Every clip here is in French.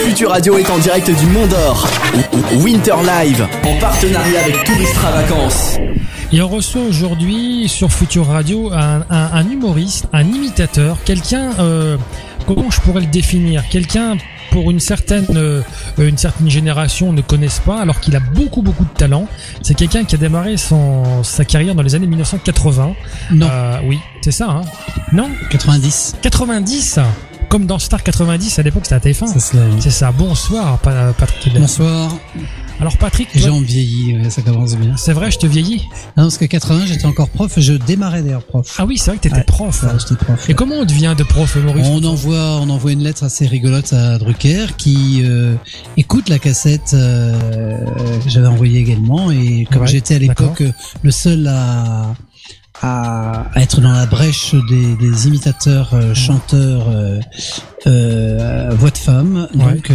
Futur Radio est en direct du Mont d'Or. Winter Live, en partenariat avec Touristra Vacances. Et on reçoit aujourd'hui sur Futur Radio un humoriste, un imitateur, quelqu'un, comment je pourrais le définir, quelqu'un pour une certaine génération ne connaissent pas, alors qu'il a beaucoup de talent. C'est quelqu'un qui a démarré sa carrière dans les années 1980. Non. Oui, c'est ça, hein. Non? 90. 90. Comme dans Star 90 à l'époque, c'était à TF1. C'est ça. Bonsoir, Patrick. Bonsoir. Alors Patrick, j'ai envie vieilli, ça commence bien. C'est vrai, je te vieillis. Non, parce que 80, j'étais encore prof, je démarrais d'ailleurs prof. Ah oui, c'est vrai que t'étais prof. Ouais, j'étais prof. Et comment on devient de prof, Maurice? On envoie une lettre assez rigolote à Drucker qui écoute la cassette que j'avais envoyée également, et comme j'étais à l'époque le seul à être dans la brèche des imitateurs, chanteurs, voix de femme, donc tout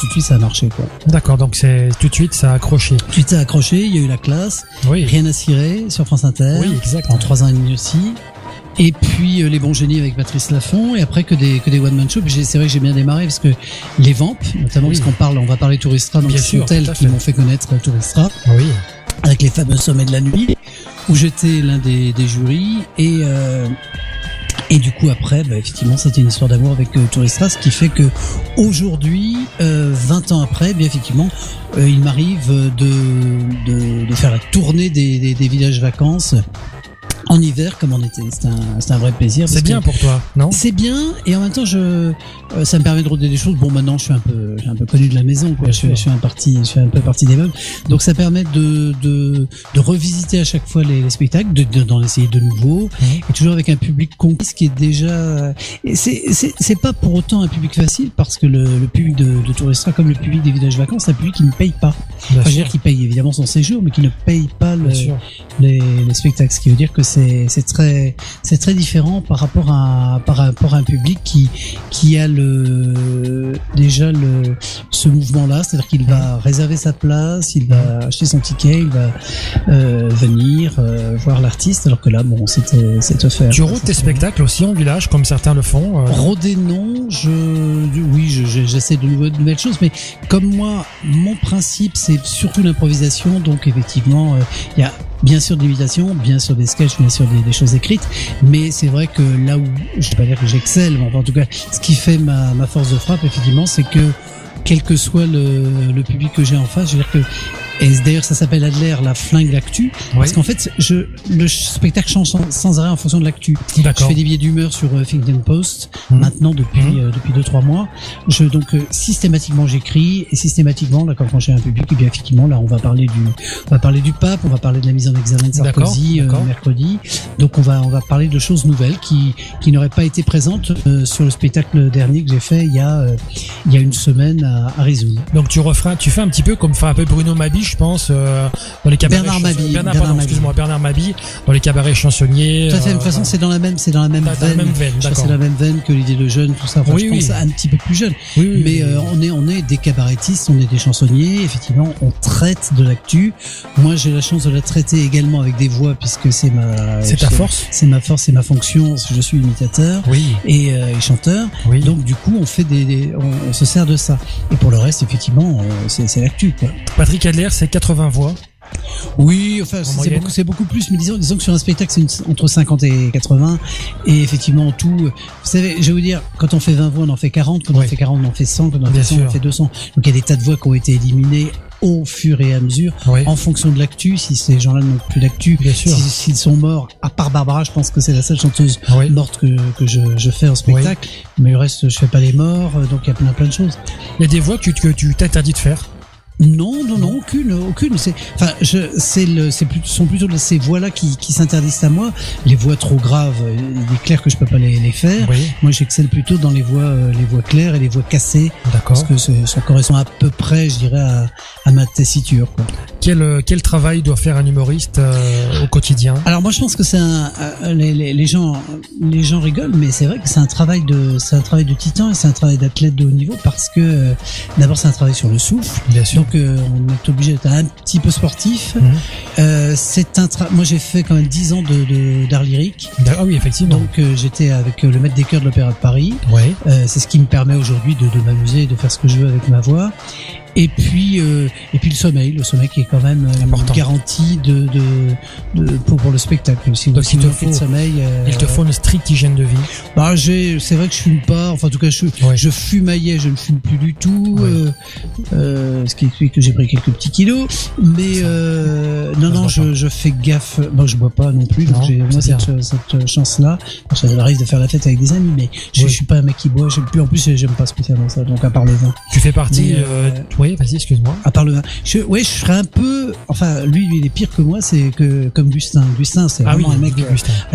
de suite ça a marché, quoi. D'accord, donc tout de suite ça a accroché. Tout de suite ça a accroché, il y a eu la classe, Rien à cirer sur France Inter, en 3 ans et demi aussi. Et puis les bons génies avec Patrice Laffont, et après que des one man shows. C'est vrai que j'ai bien démarré parce que les Vamps, notamment parce on va parler Touristra, donc ce sont elles qui m'ont fait connaître Touristra. Oui. Avec les fameux sommets de la nuit, où j'étais l'un des jurys, et du coup après, effectivement, c'était une histoire d'amour avec Touristra, ce qui fait que aujourd'hui, 20 ans après, bien effectivement, il m'arrive de faire la tournée des villages vacances en hiver comme en été. C'est un vrai plaisir. C'est bien pour toi, non? C'est bien, et en même temps ça me permet de roder des choses. Bon, maintenant je suis un peu connu de la maison, quoi. Je suis un peu parti des meubles. Donc ça permet de revisiter à chaque fois les spectacles, d'en essayer de nouveaux, et toujours avec un public conquis, ce qui est déjà, c'est pas pour autant un public facile, parce que le public de Touristra, comme le public des villages vacances, c'est un public qui ne paye pas. Enfin, je veux dire, qui paye évidemment son séjour, mais qui ne paye pas les spectacles, ce qui veut dire que c'est très différent par rapport à un public qui a ce mouvement-là, c'est-à-dire qu'il va réserver sa place, il va acheter son ticket, il va venir voir l'artiste, alors que là, bon, c'est offert. Tu rôdes tes spectacles aussi en village, comme certains le font? Rôder, non. J'essaie de nouvelles choses, mais comme moi, mon principe, c'est surtout l'improvisation, donc effectivement, il y a bien sûr de l'imitation, bien sûr des sketchs, bien sûr des choses écrites, mais c'est vrai que là où, je vais pas dire que j'excelle, mais enfin, en tout cas, ce qui fait ma force de frappe, effectivement, c'est que quel que soit le public que j'ai en face, je veux dire que, et d'ailleurs ça s'appelle Adler, la flingue l'actu, parce qu'en fait le spectacle change sans arrêt en fonction de l'actu. Je fais des billets d'humeur sur Huffington Post maintenant depuis 2-3 mois. Donc systématiquement j'écris, et systématiquement là, quand j'ai un public, et bien effectivement là on va parler du pape, on va parler de la mise en examen de Sarkozy mercredi. Donc on va parler de choses nouvelles qui n'auraient pas été présentes sur le spectacle dernier que j'ai fait il y a une semaine à Rizoul. Donc tu fais un petit peu comme fait un peu Bruno Mabille, je pense, dans les cabarets. Bernard Mabille, dans les cabarets chansonniers. Tout à fait. De toute façon, c'est dans la même veine. C'est la même veine que Olivier Lejeune, tout ça. Enfin, je pense un petit peu plus jeune. Mais on est des cabarettistes, on est des chansonniers. Effectivement, on traite de l'actu. Moi, j'ai la chance de la traiter également avec des voix, puisque c'est ta force. C'est ma force, c'est ma fonction. Je suis imitateur et chanteur. Donc, du coup, on fait on se sert de ça. Et pour le reste, effectivement, c'est l'actu, quoi. Patrick Adler, c'est 80 voix. Oui, enfin, c'est beaucoup plus, mais disons que sur un spectacle, c'est entre 50 et 80, et effectivement, en tout, vous savez, je vais vous dire, quand on fait 20 voix, on en fait 40, quand on en fait 40, on en fait 100, quand on en fait 100, on en fait 200. Donc il y a des tas de voix qui ont été éliminées au fur et à mesure, en fonction de l'actu, si ces gens-là n'ont plus d'actu, s'ils sont morts, à part Barbara, je pense que c'est la seule chanteuse morte que je fais en spectacle, mais le reste, je fais pas les morts, donc il y a plein de choses. Il y a des voix que tu t'interdis de faire? Non, aucune. Sont plutôt ces voix-là qui s'interdisent à moi. Les voix trop graves, il est clair que je peux pas les faire. Moi, j'excelle plutôt dans les voix claires et les voix cassées. Parce que ça correspond à peu près, je dirais, à ma tessiture, quoi. quel travail doit faire un humoriste au quotidien? Alors moi je pense que c'est les gens rigolent, mais c'est vrai que c'est un travail de titan et c'est un travail d'athlète de haut niveau parce que d'abord c'est un travail sur le souffle. Bien sûr. Donc on est obligé d'être un petit peu sportif. Moi j'ai fait quand même 10 ans d'art lyrique. Ah oui, effectivement. Donc j'étais avec le maître des chœurs de l'Opéra de Paris. Ouais. C'est ce qui me permet aujourd'hui de m'amuser et de faire ce que je veux avec ma voix. Et puis le sommeil qui est quand même une garantie pour le spectacle. Si donc il te faut une stricte hygiène de vie. Bah c'est vrai que je fume pas, enfin en tout cas je fumaillais, je ne fume plus du tout, ce qui explique que j'ai pris quelques petits kilos, mais je fais gaffe. Bon, je bois pas non plus, donc j'ai moi cette chance là. Ça arrive de faire la fête avec des amis, mais je suis pas un mec qui boit, en plus j'aime pas spécialement ça, donc à part le vin. Tu fais partie oui, vas-y, excuse-moi. À part le vin. Je serais un peu, enfin, lui, il est pire que moi, c'est que, comme Gustin. Gustin, c'est vraiment un mec,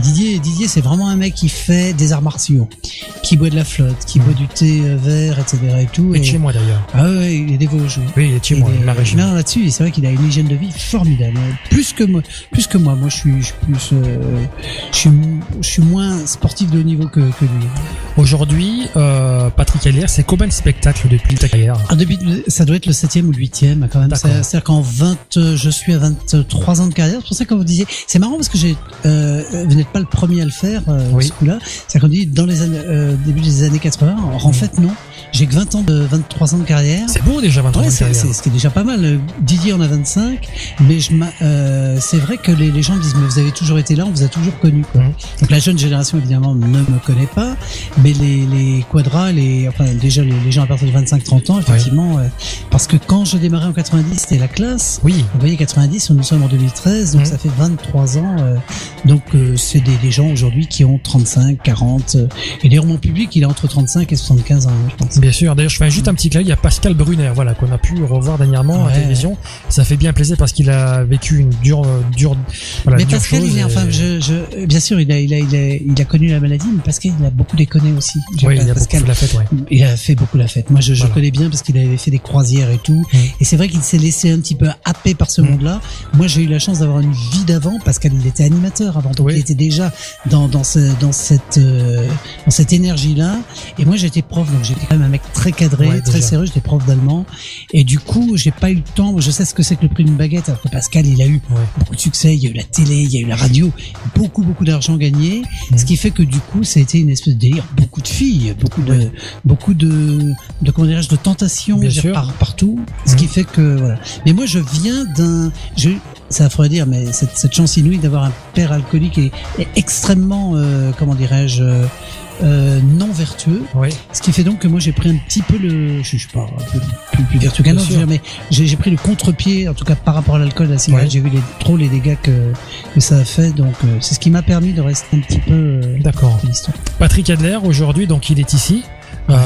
Didier, c'est vraiment un mec qui fait des arts martiaux, qui boit de la flotte, qui boit du thé vert, etc. et tout. Et chez moi, d'ailleurs. Ah ouais, il est des Vosges. Oui, il est chez moi, ma région. Non, là-dessus, c'est vrai qu'il a une hygiène de vie formidable. Plus que moi. Moi, je suis moins sportif de haut niveau que lui. Aujourd'hui, Patrick Hellier, c'est combien de spectacles depuis ta carrière? Ça doit être le 7e ou le 8e, quand même. C'est-à-dire qu'en je suis à 23 ans de carrière. C'est pour ça que vous disiez, c'est marrant parce que vous n'êtes pas le premier à le faire, ce coup-là. C'est-à-dire qu'on dit, dans les années, début des années 80. Alors, en fait, non. J'ai que 23 ans de carrière. C'est beau, déjà, 23 ans de carrière. C'est déjà pas mal. Didier en a 25. Mais c'est vrai que les gens disent, mais vous avez toujours été là, on vous a toujours connu, quoi. Donc, la jeune génération, évidemment, ne me connaît pas. Mais les quadras, déjà, les gens à partir de 25-30 ans, effectivement, parce que quand je démarrais en 90, c'était la classe. Oui. Vous voyez, 90, nous sommes en 2013, donc ça fait 23 ans. Donc c'est des gens aujourd'hui qui ont 35, 40. Et d'ailleurs, mon public, il est entre 35 et 75 ans, je pense. Bien sûr. D'ailleurs, je fais juste un petit clin. Il y a Pascal Brunner, voilà, qu'on a pu revoir dernièrement à la télévision. Ça fait bien plaisir parce qu'il a vécu une dure mais Pascal, bien sûr, il a connu la maladie, mais Pascal, il a beaucoup déconné aussi. Oui, il a beaucoup fait la fête, Il a fait beaucoup la fête. Moi, je connais bien parce qu'il avait fait des croisières et tout. Et c'est vrai qu'il s'est laissé un petit peu happer par ce monde-là. Moi, j'ai eu la chance d'avoir une vie d'avant. Pascal, il était animateur avant. Donc, il était déjà dans cette énergie-là. Et moi, j'étais prof. Donc, j'étais quand même un mec très cadré, très sérieux. J'étais prof d'allemand. Et du coup, j'ai pas eu le temps. Je sais ce que c'est que le prix d'une baguette. Alors que Pascal, il a eu beaucoup de succès. Il y a eu la télé, il y a eu la radio. Beaucoup d'argent gagné. Ce qui fait que du coup, ça a été une espèce de délire. Beaucoup de filles, beaucoup de comment dirais-je, de tentations partout. Ce qui fait que, voilà. Mais moi, je viens ça faudrait dire, mais cette chance inouïe d'avoir un père alcoolique est extrêmement, comment dirais-je, non vertueux. Ce qui fait donc que moi j'ai pris un petit peu je suis pas plus vertueux qu'un autre, mais j'ai pris le contre-pied, en tout cas par rapport à l'alcool, à la cigarette. J'ai vu les dégâts que ça a fait, donc c'est ce qui m'a permis de rester un petit peu d'accord. Patrick Adler, aujourd'hui, donc il est ici.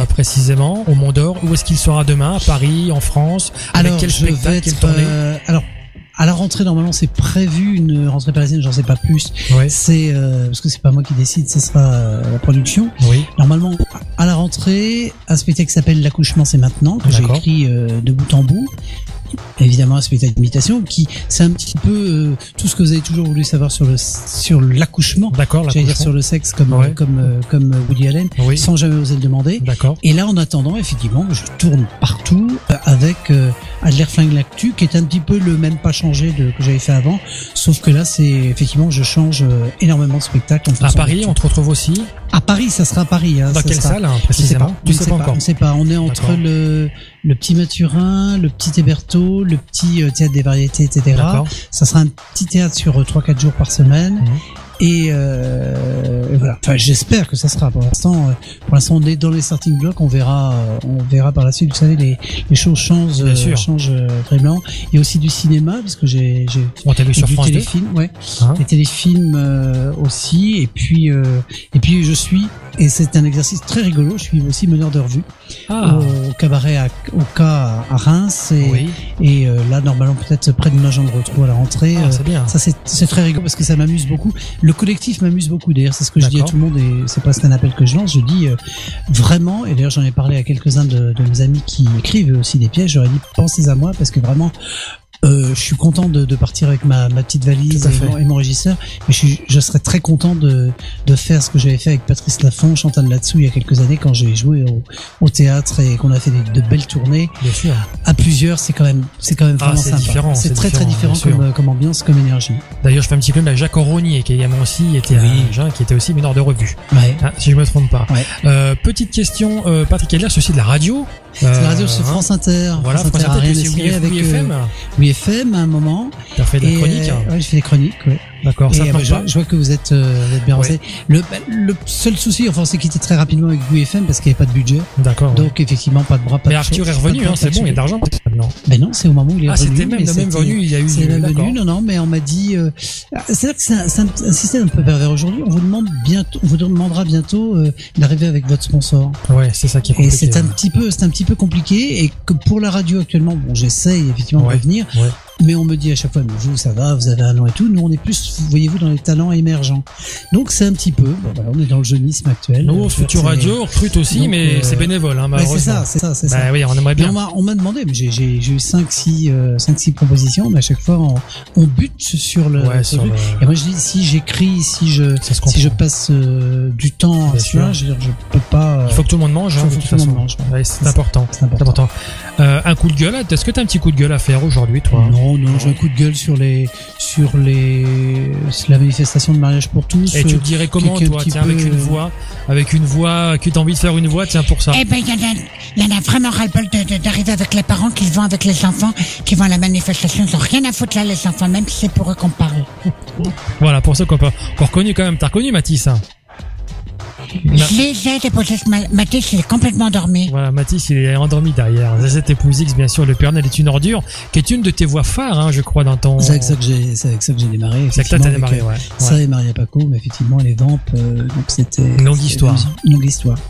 Précisément au Mont d'Or. Où est-ce qu'il sera demain? À Paris, en France? Avec quel spectacle, quelle tournée? À la rentrée, normalement, c'est prévu une rentrée parisienne, j'en sais pas plus. C'est parce que c'est pas moi qui décide, ce sera la production. Normalement, à la rentrée, un spectacle qui s'appelle L'accouchement, c'est maintenant, que j'ai écrit de bout en bout. Évidemment, un spectacle d'imitation qui, c'est un petit peu tout ce que vous avez toujours voulu savoir sur l'accouchement. D'accord, j'allais dire sur le sexe comme Woody Allen, sans jamais oser le demander. D'accord. Et là, en attendant, effectivement, je tourne partout avec Adler Flingue l'actu, qui est un petit peu le même pas changé que j'avais fait avant, sauf que là, c'est effectivement, je change énormément de spectacles. À Paris, on te retrouve aussi? À Paris, ça sera à Paris. Dans quelle salle, précisément? Je sais pas encore. On ne sait pas. On est entre le petit Mathurin, le petit Hébertot, le petit théâtre des variétés, etc. Ça sera un petit théâtre sur 3-4 jours par semaine. Et voilà. Enfin, j'espère que ça sera. Pour l'instant, on est dans les starting blocks. On verra par la suite. Vous savez, les choses changent vraiment. Il y a aussi du cinéma, parce que j'ai vu sur France 2. Les téléfilms aussi. Et puis je suis, et c'est un exercice très rigolo, je suis aussi meneur de revue au cabaret au cas à Reims. Et là, normalement, peut-être près de l'agent de retour à la rentrée. C'est bien. Ça, c'est très rigolo parce que ça m'amuse beaucoup. Le collectif m'amuse beaucoup, d'ailleurs, c'est ce que je dis à tout le monde, et c'est presque un appel que je lance. Je dis vraiment, et d'ailleurs j'en ai parlé à quelques-uns de mes amis qui écrivent aussi des pièces, j'aurais dit pensez à moi, parce que vraiment Je suis content de partir avec ma petite valise et mon régisseur, mais je serais très content de faire ce que j'avais fait avec Patrice Laffont, Chantal Latsou il y a quelques années quand j'ai joué au théâtre et qu'on a fait de belles tournées. Bien sûr. À plusieurs, c'est quand même vraiment sympa. Différent, c'est très différent comme ambiance, comme énergie. D'ailleurs, je fais un petit clin d'œil à Jacques Auronier qui également aussi était qui était aussi meneur de revue. Ouais. Si je me trompe pas. Ouais. Petite question, Patrick Adler, c'est aussi de la radio. C'est la radio sur France Inter. Voilà, France Inter, rien c'est avec WFM. WFM à un moment. T'as fait de la chronique. Ouais, je fais des chroniques, ouais. D'accord, ça marche pas. Je vois que vous êtes bien renseigné. Le seul souci, enfin, c'est qu'il était très rapidement avec WFM parce qu'il n'y avait pas de budget. D'accord. Donc, effectivement, pas de bras, pas de Mais Arthur est revenu, c'est bon, il y a de l'argent maintenant. Ben non, c'est au moment où il est revenu. C'était même venu, il y a eu. C'est même venu, non, mais on m'a dit, c'est là que c'est un système un peu pervers aujourd'hui. On vous demandera bientôt d'arriver avec votre sponsor. Ouais, c'est ça qui est compliqué. Et c'est un petit peu compliqué et que pour la radio actuellement, bon, j'essaye effectivement de revenir. Ouais. Mais on me dit à chaque fois, mais vous, ça va, vous avez un an et tout. Nous, on est plus, voyez-vous, dans les talents émergents. Donc, c'est un petit peu, bon, voilà, on est dans le jeunisme actuel. Nous, Futur Radio, on recrute aussi, donc, mais c'est bénévole, hein, malheureusement. C'est ça. Bah oui, on aimerait bien. On m'a demandé, mais j'ai eu 5-6 propositions, mais à chaque fois, on bute sur le, truc. Et moi, je dis, si j'écris, si je passe, du temps à cela, je peux pas. Il faut que tout le monde mange, hein, de toute façon. C'est important. C'est important. Un coup de gueule, est-ce que t'as un petit coup de gueule à faire aujourd'hui, toi? Non, j'ai un coup de gueule sur la manifestation de mariage pour tous. Et tu le dirais comment, toi? Tiens, avec une voix, que t'as envie de faire une voix, tiens, pour ça. Eh ben, il y en a vraiment ras-le-bol d'arriver avec les parents qui vont avec les enfants, qui vont à la manifestation. Ils ont rien à foutre là, les enfants, même si c'est pour eux qu'on parle. Voilà, pour ceux qu'on a reconnu quand même. T'as reconnu Mathis, hein? Je les ai déposés. Mathis, il est complètement endormi. Voilà, Mathis, il est endormi derrière. Zazette Épousix, bien sûr, le Père Noël est une ordure, qui est une de tes voix phares, hein, je crois, dans ton. C'est avec ça que j'ai démarré. C'est avec ça que t'as démarré, ouais. Ça et Maria Paco, mais effectivement, les Vampes, donc c'était. Une longue histoire.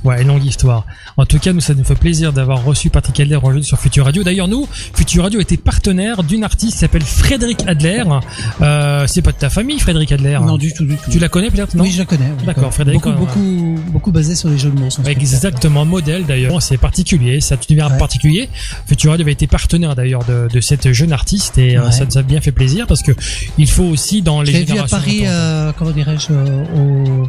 Ouais, une longue histoire. En tout cas, nous, ça nous fait plaisir d'avoir reçu Patrick Adler aujourd'hui sur Futur Radio. D'ailleurs, nous, Futur Radio était partenaire d'une artiste qui s'appelle Frédéric Adler. C'est pas de ta famille, Frédéric Adler? Non, du tout. Tu la connais peut-être, non? Oui, je la connais. D'accord, Frédéric. Beaucoup basé sur les jeux de mots. Exactement, modèle d'ailleurs. C'est particulier, ça te univers particulier. Futur Radio avait été partenaire d'ailleurs de cette jeune artiste et ça nous a bien fait plaisir parce que il faut aussi dans les générations. J'ai vu à Paris, comment dirais-je, au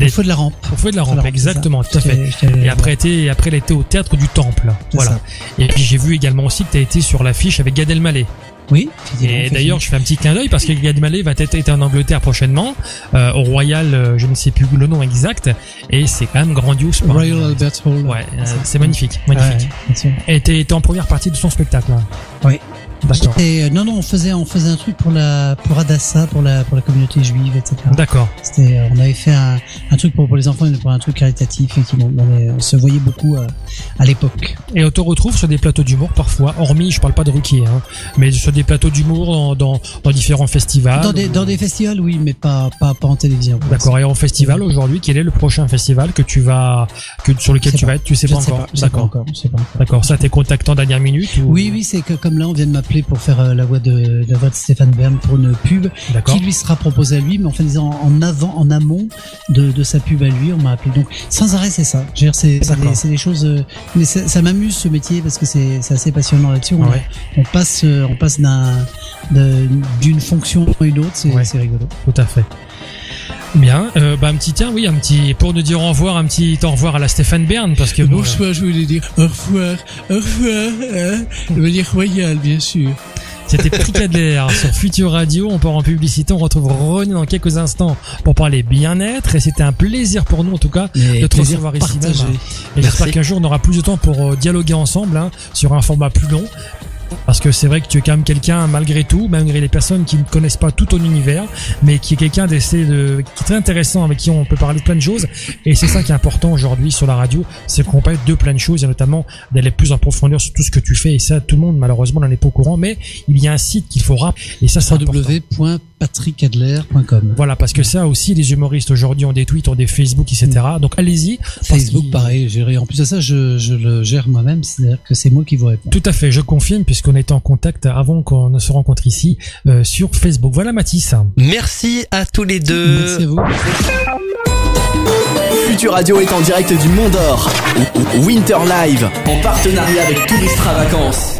Feu de la Rampe. Au Feu de la Rampe, exactement, tout à fait. Et après elle était au Théâtre du Temple. Voilà. Et puis j'ai vu également aussi que tu as été sur l'affiche avec Gad Elmaleh. Oui. Et d'ailleurs, je fais un petit clin d'œil parce que Gad Elmaleh va être en Angleterre prochainement, au Royal, je ne sais plus le nom exact, et c'est quand même grandiose. Royal Albert Hall. Ouais, c'est magnifique. Et t'es en première partie de son spectacle. Hein. Oui. D'accord. Non, on faisait un truc pour Hadassah, pour la communauté juive, etc. D'accord. On avait fait un truc pour les enfants, pour un truc caritatif, et on se voyait beaucoup à l'époque. Et on te retrouve sur des plateaux d'humour parfois, hormis, je parle pas de Ruquier, hein, mais sur des plateaux d'humour dans différents festivals. Dans des festivals, oui, mais pas en télévision. D'accord. Et en festival aujourd'hui, quel est le prochain festival sur lequel tu vas être? Tu sais pas encore. D'accord. D'accord. Ça, t'es contacté en dernière minute ou... Oui, c'est que comme là, on vient de m'appeler pour faire la voix de Stéphane Bern pour une pub qui lui sera proposée à lui, mais en fait disant en amont de sa pub à lui, on m'a appelé. Donc sans arrêt, c'est ça. C'est des choses, mais ça m'amuse ce métier parce que c'est assez passionnant là-dessus. On passe d'une fonction à une autre, c'est rigolo. Tout à fait. Bien, un petit pour nous dire au revoir, un petit au revoir à la Stéphane Bern parce que bonsoir, je voulais dire au revoir, de manière royale, bien sûr. C'était Patrick Adler sur Futur Radio. On part en publicité. On retrouve René dans quelques instants pour parler bien-être. Et c'était un plaisir pour nous, en tout cas, de te recevoir ici même. Et j'espère qu'un jour, on aura plus de temps pour dialoguer ensemble sur un format plus long. Parce que c'est vrai que tu es quand même quelqu'un, malgré tout, malgré les personnes qui ne connaissent pas tout ton univers, mais qui est quelqu'un qui est très intéressant, avec qui on peut parler de plein de choses. Et c'est ça qui est important aujourd'hui sur la radio, c'est qu'on parle de plein de choses, et notamment d'aller plus en profondeur sur tout ce que tu fais. Et ça, tout le monde, malheureusement, n'en est pas au courant, mais il y a un site qu'il faut rappeler. Et ça, c'est www.patrickadler.com. Voilà, parce que ça aussi, les humoristes aujourd'hui ont des tweets, ont des Facebook, etc. Donc allez-y. Facebook, pareil, en plus de ça, je le gère moi-même, c'est-à-dire que c'est moi qui vous réponds. Tout à fait, je confirme, puisqu'on était en contact avant qu'on ne se rencontre ici sur Facebook. Voilà Mathis. Merci à tous les deux. Merci à vous. Futur Radio est en direct du Mont d'Or. Winter Live en partenariat avec Touristra Vacances.